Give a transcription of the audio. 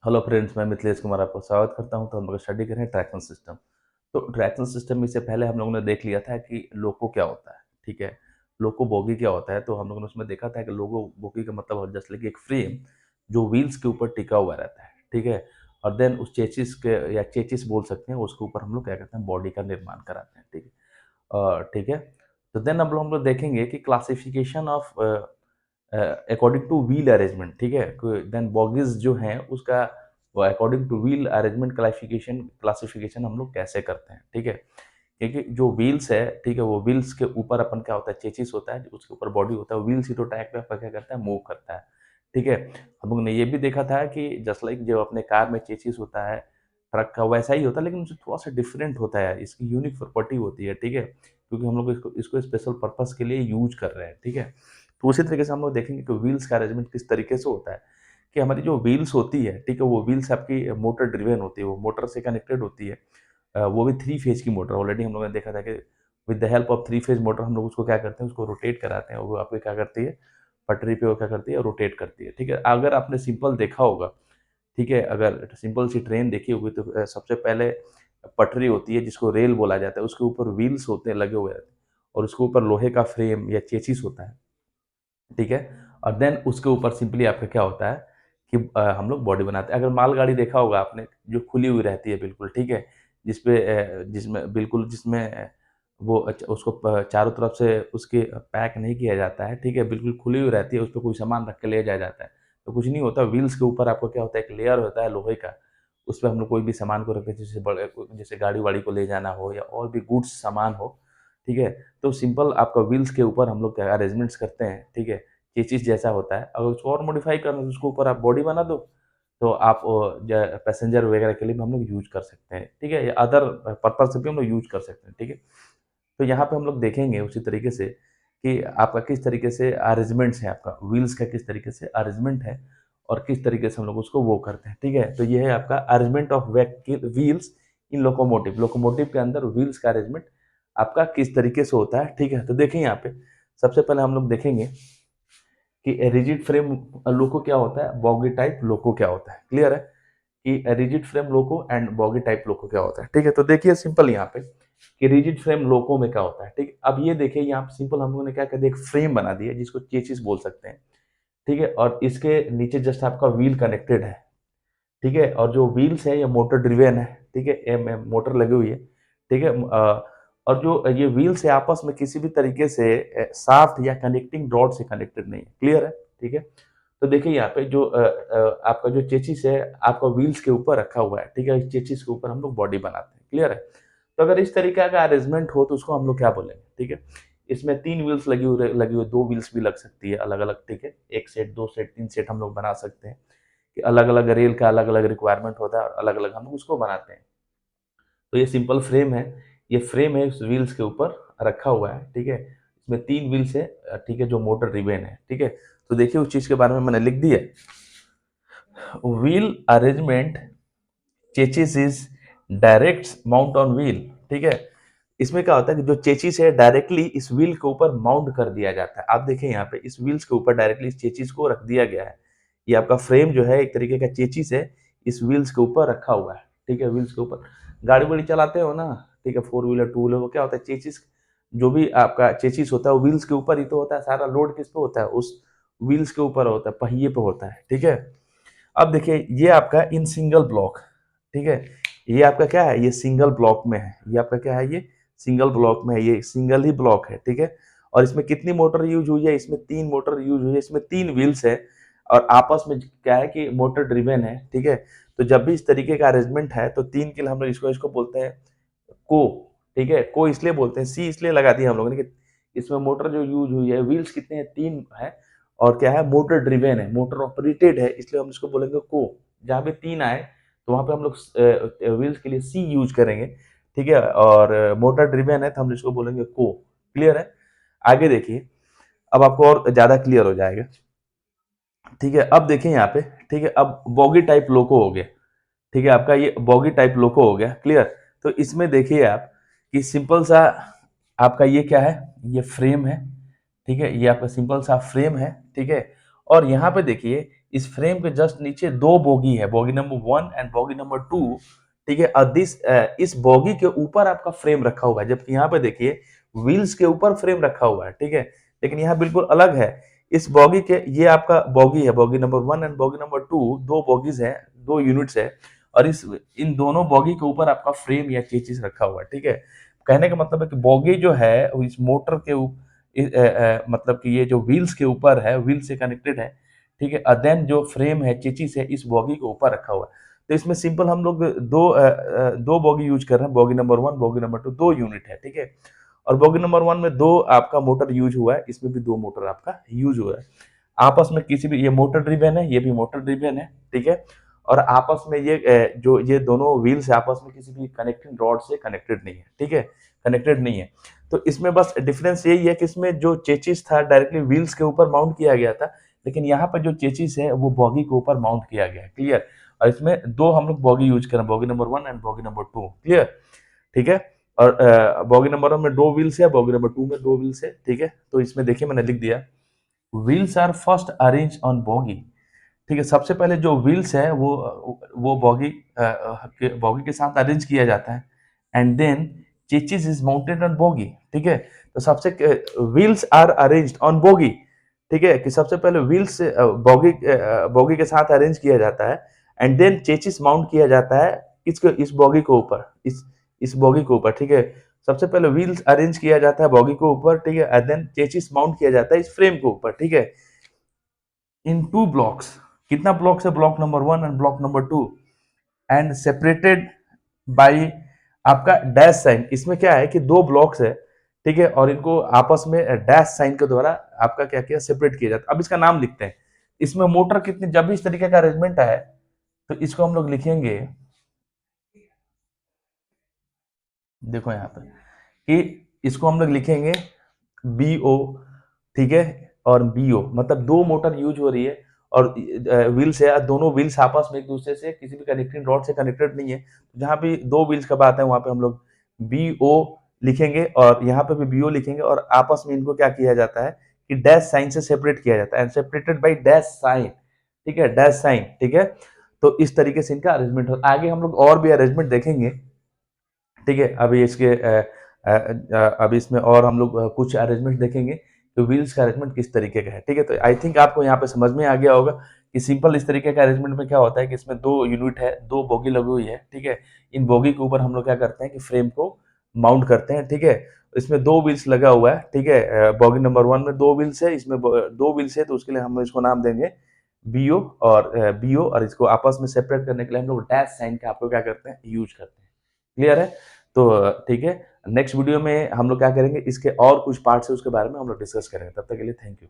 Hello friends, मैं मिथिलेश कुमार आपका स्वागत करता हूं। तो हम लोग स्टडी कर रहे हैं ट्रैक्शन सिस्टम। तो ट्रैक्शन सिस्टम में से पहले हम लोगों ने देख लिया था कि लोको क्या होता है। ठीक है, लोको बोगी क्या होता है। तो हम लोगों ने उसमें देखा था कि लोको बोगी का मतलब जस्ट लाइक एक फ्रेम जो व्हील्स के ऊपर टिका हुआ रहता है। ठीक है, और देन उस चेचिस के या चेचिस बोल सकते हैं, उसके ऊपर हम लोग क्या करते हैं, बॉडी का निर्माण कराते हैं। ठीक है, ठीक है। तो देन अब हम लोग देखेंगे कि classification of according two wheel arrangement. ठीक है, देन बॉगीज जो हैं उसका according two wheel arrangement classification classification हम लोग कैसे करते हैं। ठीक है, क्योंकि जो व्हील्स है, ठीक है, वो व्हील्स के ऊपर अपन क्या होता है, चेचिस होता है, उसके ऊपर बॉडी होता है। व्हील्स ही तो ट्रैक पे अपन क्या करता है, मूव करता है। ठीक है, हम लोग ने ये भी देखा था कि जस्ट लाइक जो अपने कार में चेचिस होता है, ट्रक का वैसा ही होता है, लेकिन उससे थोड़ा सा डिफरेंट होता है। इसकी यूनिक प्रॉपर्टी होती है। ठीक है, क्योंकि हम लोग इसको इसको स्पेशल पर्पस के लिए यूज कर रहे हैं। ठीक है, तो उसी तरीके से हम लोग देखेंगे कि व्हील्स का अरेंजमेंट किस तरीके से होता है। कि हमारी जो व्हील्स होती है, ठीक है, वो व्हील्स आपकी मोटर ड्रिवेन होती है, वो मोटर से कनेक्टेड होती है। वो भी थ्री फेज की मोटर। ऑलरेडी हम लोगों ने देखा था कि with the help of three phase motor हम लोग उसको क्या करते हैं, उसको रोटेट कराते हैं। वो आपको क्या करती है, पटरी पे वो क्या करती है, रोटेट करती है। ठीक है, अगर आपने सिंपल देखा होगा, ठीक है, अगर सिंपल सी ट्रेन देखी होगी तो सबसे पहले पटरी होती है जिसको रेल बोला जाता है, उसके ऊपर व्हील्स होते हैं, लगे हुए रहते हैं, और उसके ऊपर लोहे का फ्रेम या चेसिस होता है। ठीक है, और देन उसके ऊपर सिंपली आपका क्या होता है कि हम लोग बॉडी बनाते हैं। अगर मालगाड़ी देखा होगा आपने, जो खुली हुई रहती है बिल्कुल, ठीक है, जिसपे जिसमें बिल्कुल जिसमें वो उसको चारों तरफ से उसके पैक नहीं किया जाता है। ठीक है, बिल्कुल खुली हुई रहती है, उस पर कोई सामान रख के ले जाया जाता है। तो कुछ नहीं होता, व्हील्स के ऊपर आपको क्या होता है, एक लेयर होता है लोहे का। उस पर हम लोग कोई भी सामान को रखते हैं, जैसे बड़े, जैसे गाड़ी वाड़ी को ले जाना हो या और भी गुड्स सामान हो। ठीक है, तो सिंपल आपका व्हील्स के ऊपर हम लोग क्या अरेंजमेंट्स करते हैं। ठीक है, ये चीज़ जैसा होता है, अगर उसको और मॉडिफाई करना है तो उसके ऊपर आप बॉडी बना दो। तो आप पैसेंजर वगैरह के लिए भी हम लोग यूज कर सकते हैं। ठीक है, या अदर पर्पज से भी हम लोग यूज कर सकते हैं। ठीक है, तो यहाँ पे हम लोग देखेंगे उसी तरीके से कि आपका किस तरीके से अरेंजमेंट्स है, आपका व्हील्स का किस तरीके से अरेंजमेंट है, और किस तरीके से हम लोग उसको वो करते हैं। ठीक है, तो ये है आपका arrangement of wheels in locomotive. Locomotive के अंदर व्हील्स का अरेंजमेंट आपका किस तरीके से होता है। ठीक है, तो देखिए यहाँ पे सबसे पहले हम लोग देखेंगे कि रिजिड फ्रेम लोको क्या होता है, बॉगी टाइप लोको क्या होता है। क्लियर है कि rigid frame loco and bogie type loco क्या होता है। ठीक है, तो देखिए सिंपल यहाँ पे कि रिजिड फ्रेम लोको में क्या होता है। ठीक है, अब ये देखिए यहाँ पे सिंपल हम लोगों ने क्या कर दिया, एक फ्रेम बना दिया जिसको चेसिस बोल सकते हैं। ठीक है, और इसके नीचे जस्ट आपका व्हील कनेक्टेड है। ठीक है, और जो व्हील्स है ये मोटर ड्रिवेन है। ठीक है, मोटर लगी हुई है। ठीक है, और जो ये व्हील्स है आपस में किसी भी तरीके से शाफ्ट या कनेक्टिंग रॉड से कनेक्टेड नहीं है। क्लियर है। ठीक है, तो देखिए यहाँ पे जो आपका जो चेचिस है आपका व्हील्स के ऊपर रखा हुआ है। ठीक है, इस चेचिस के ऊपर हम लोग बॉडी बनाते हैं। क्लियर है, तो अगर इस तरीके का अरेंजमेंट हो तो उसको हम लोग क्या बोलेंगे। ठीक है, इसमें तीन व्हील्स लगी हुई, दो व्हील्स भी लग सकती है अलग अलग। ठीक है, एक सेट, दो सेट, तीन सेट हम लोग बना सकते हैं कि अलग अलग रेल का अलग अलग रिक्वायरमेंट होता है और अलग अलग हम लोग उसको बनाते हैं। तो ये सिंपल फ्रेम है, ये फ्रेम है, उस व्हील्स के ऊपर रखा हुआ है। ठीक है, इसमें तीन व्हील्स है। ठीक है, जो मोटर रिवेन है। ठीक है, तो देखिए उस चीज के बारे में मैंने लिख दिया, wheel arrangement chassis is direct mount on wheel. ठीक है, इसमें क्या होता है कि जो चेचिस है डायरेक्टली इस व्हील के ऊपर माउंट कर दिया जाता है। आप देखें यहाँ पे इस व्हील्स के ऊपर डायरेक्टली इस चेचिस को रख दिया गया है। ये आपका फ्रेम जो है एक तरीके का चेचिस है, इस व्हील्स के ऊपर रखा हुआ है। ठीक है, व्हील्स के ऊपर गाड़ी वाड़ी चलाते हो ना, ठीक है, फोर व्हीलर टू व्हीलर, क्या होता है, चेचिस, जो भी आपका चेचिस होता है वो व्हील्स के ऊपर ही तो होता है। सारा लोड किस पे होता है, उस व्हील्स के ऊपर होता है, पहिए पे होता है। ठीक है, अब देखिए ये आपका इन सिंगल ब्लॉक। ठीक है, ये आपका क्या है, ये सिंगल ब्लॉक में है। ये आपका क्या है, ये सिंगल ब्लॉक में है, ये सिंगल ही ब्लॉक है। ठीक है, और इसमें कितनी मोटर यूज हुई है, इसमें तीन मोटर यूज हुई है, इसमें तीन व्हील्स है, और आपस में क्या है कि मोटर ड्रिवेन है। ठीक है, तो जब भी इस तरीके का अरेंजमेंट है तो तीन के लिए हम लोग इसको इसको बोलते हैं को। ठीक है, को इसलिए बोलते हैं, सी इसलिए लगा दिया हम लोगों ने कि इसमें मोटर जो यूज हुई है, व्हील्स कितने हैं, तीन है, और क्या है, मोटर ड्रिवेन है, मोटर ऑपरेटेड है, इसलिए हम इसको बोलेंगे को। जहाँ पे तीन आए तो वहां पे हम लोग व्हील्स के लिए सी यूज करेंगे। ठीक है, और मोटर ड्रिवेन है तो हम इसको बोलेंगे को। क्लियर है, आगे देखिए, अब आपको और ज्यादा क्लियर हो जाएगा। ठीक है, अब देखिए यहाँ पे, ठीक है, अब बॉगी टाइप लोको हो गया। ठीक है, आपका ये बॉगी टाइप लोको हो गया। क्लियर, तो इसमें देखिए आप कि सिंपल सा आपका ये क्या है, ये फ्रेम है। ठीक है, ये आपका सिंपल सा फ्रेम है। ठीक है, और यहाँ पे देखिए इस फ्रेम के जस्ट नीचे दो बोगी है, bogie number 1 and bogie number 2, ठीक है। और इस बोगी के ऊपर आपका फ्रेम रखा हुआ है, जबकि यहाँ पे देखिए व्हील्स के ऊपर फ्रेम रखा हुआ है, ठीक है। लेकिन यहाँ बिल्कुल अलग है। इस बोगी के, ये आपका बोगी है, bogie number 1 and bogie number 2, दो बोगीज है, दो यूनिट्स है। और इस इन दोनों बोगी के ऊपर आपका फ्रेम या चेसिस रखा हुआ है, ठीक है। कहने का मतलब है कि बोगी जो है वो इस मोटर के मतलब कि ये जो व्हील्स के ऊपर है, व्हील से कनेक्टेड है, ठीक है। देन जो फ्रेम है, चेसिस है, इस बोगी के ऊपर रखा हुआ है। तो इसमें सिंपल हम लोग दो बोगी यूज कर रहे हैं, बोगी नंबर 1, बोगी नंबर 2, दो यूनिट है, ठीक है। और बोगी नंबर 1 में दो आपका मोटर यूज हुआ है, इसमें भी दो मोटर आपका यूज हुआ है। आपस में किसी भी, ये मोटर ड्रिवन है, ये भी मोटर ड्रिवन है, ठीक है। और आपस में जो ये दोनों व्हील्स है, आपस में किसी भी कनेक्टिंग रॉड से कनेक्टेड नहीं है, ठीक है, कनेक्टेड नहीं है। तो इसमें बस डिफरेंस यही है कि इसमें जो चेचिस था डायरेक्टली व्हील्स के ऊपर माउंट किया गया था, लेकिन यहाँ पर जो चेचिस है वो बॉगी के ऊपर माउंट किया गया है, क्लियर। और इसमें दो हम लोग बॉगी यूज करें, boggy number 1 and boggy number 2, clear, ठीक है। और बॉगी नंबर 1 में दो व्हील्स है, बॉगी नंबर 2 में दो व्हील्स है, ठीक है। तो इसमें देखिए मैंने लिख दिया, wheels are first arrange on bogie, ठीक है। सबसे पहले जो व्हील्स है वो बॉगी के साथ अरेंज किया जाता है, and then chassis is mounted on bogie, ठीक है। तो सबसे wheels are arranged on bogie, ठीक है, कि सबसे पहले व्हील्स बॉगी के साथ अरेंज किया जाता है, एंड देन चेचिस माउंट किया जाता है इस बॉगी के ऊपर, इस बॉगी के ऊपर, ठीक है। सबसे पहले व्हील्स अरेंज किया जाता है बॉगी के ऊपर, ठीक है, एंड देन चेचिस माउंट किया जाता है इस फ्रेम के ऊपर, ठीक है, इन टू ब्लॉक्स। कितना ब्लॉक्स है, block number 1 and block number 2, and separated by आपका डैश साइन। इसमें क्या है कि दो ब्लॉक्स है, ठीक है, और इनको आपस में डैश साइन के द्वारा आपका क्या किया, सेपरेट किया जाता है। अब इसका नाम लिखते हैं। इसमें मोटर कितनी, जब भी इस तरीके का अरेंजमेंट है तो इसको हम लोग लिखेंगे, देखो यहाँ पे, कि इसको हम लोग लिखेंगे बी ओ, ठीक है, और बी ओ, मतलब दो मोटर यूज हो रही है, और व्हील्स है, दोनों व्हील्स आपस में एक दूसरे से किसी भी कनेक्टिंग रॉड से कनेक्टेड नहीं है। जहां भी दो व्हील्स का बात है वहां पे हम लोग बी ओ लिखेंगे, और यहाँ पे भी बी ओ लिखेंगे, और आपस में इनको क्या किया जाता है कि डैश साइन से सेपरेट किया जाता है, and separated by dash sign, ठीक है, डैश साइन, ठीक है। तो इस तरीके से इनका अरेंजमेंट हो। आगे हम लोग और भी अरेंजमेंट देखेंगे, ठीक है। अभी अभी इसमें और हम लोग कुछ अरेंजमेंट देखेंगे कि व्हील्स का अरेंजमेंट किस तरीके का है, ठीक है। तो आई थिंक आपको यहाँ पे समझ में आ गया होगा कि सिंपल इस तरीके का अरेंजमेंट में क्या होता है कि इसमें दो यूनिट है, दो बोगी लगी हुई है, ठीक है। इन बोगी के ऊपर हम लोग क्या करते हैं कि फ्रेम को माउंट करते हैं, ठीक है। इसमें दो व्हील्स लगा हुआ है, ठीक है। बोगी नंबर 1 में दो व्हील्स है, इसमें दो व्हील्स है, तो उसके लिए हम इसको नाम देंगे बीओ, और बीओ, और इसको आपस में सेपरेट करने के लिए हम लोग डैश साइन का आपको क्या करते हैं, यूज करते हैं, क्लियर है। तो ठीक है, नेक्स्ट वीडियो में हम लोग क्या करेंगे, इसके और कुछ पार्ट्स है उसके बारे में हम लोग डिस्कस करेंगे। तब तक के लिए थैंक यू।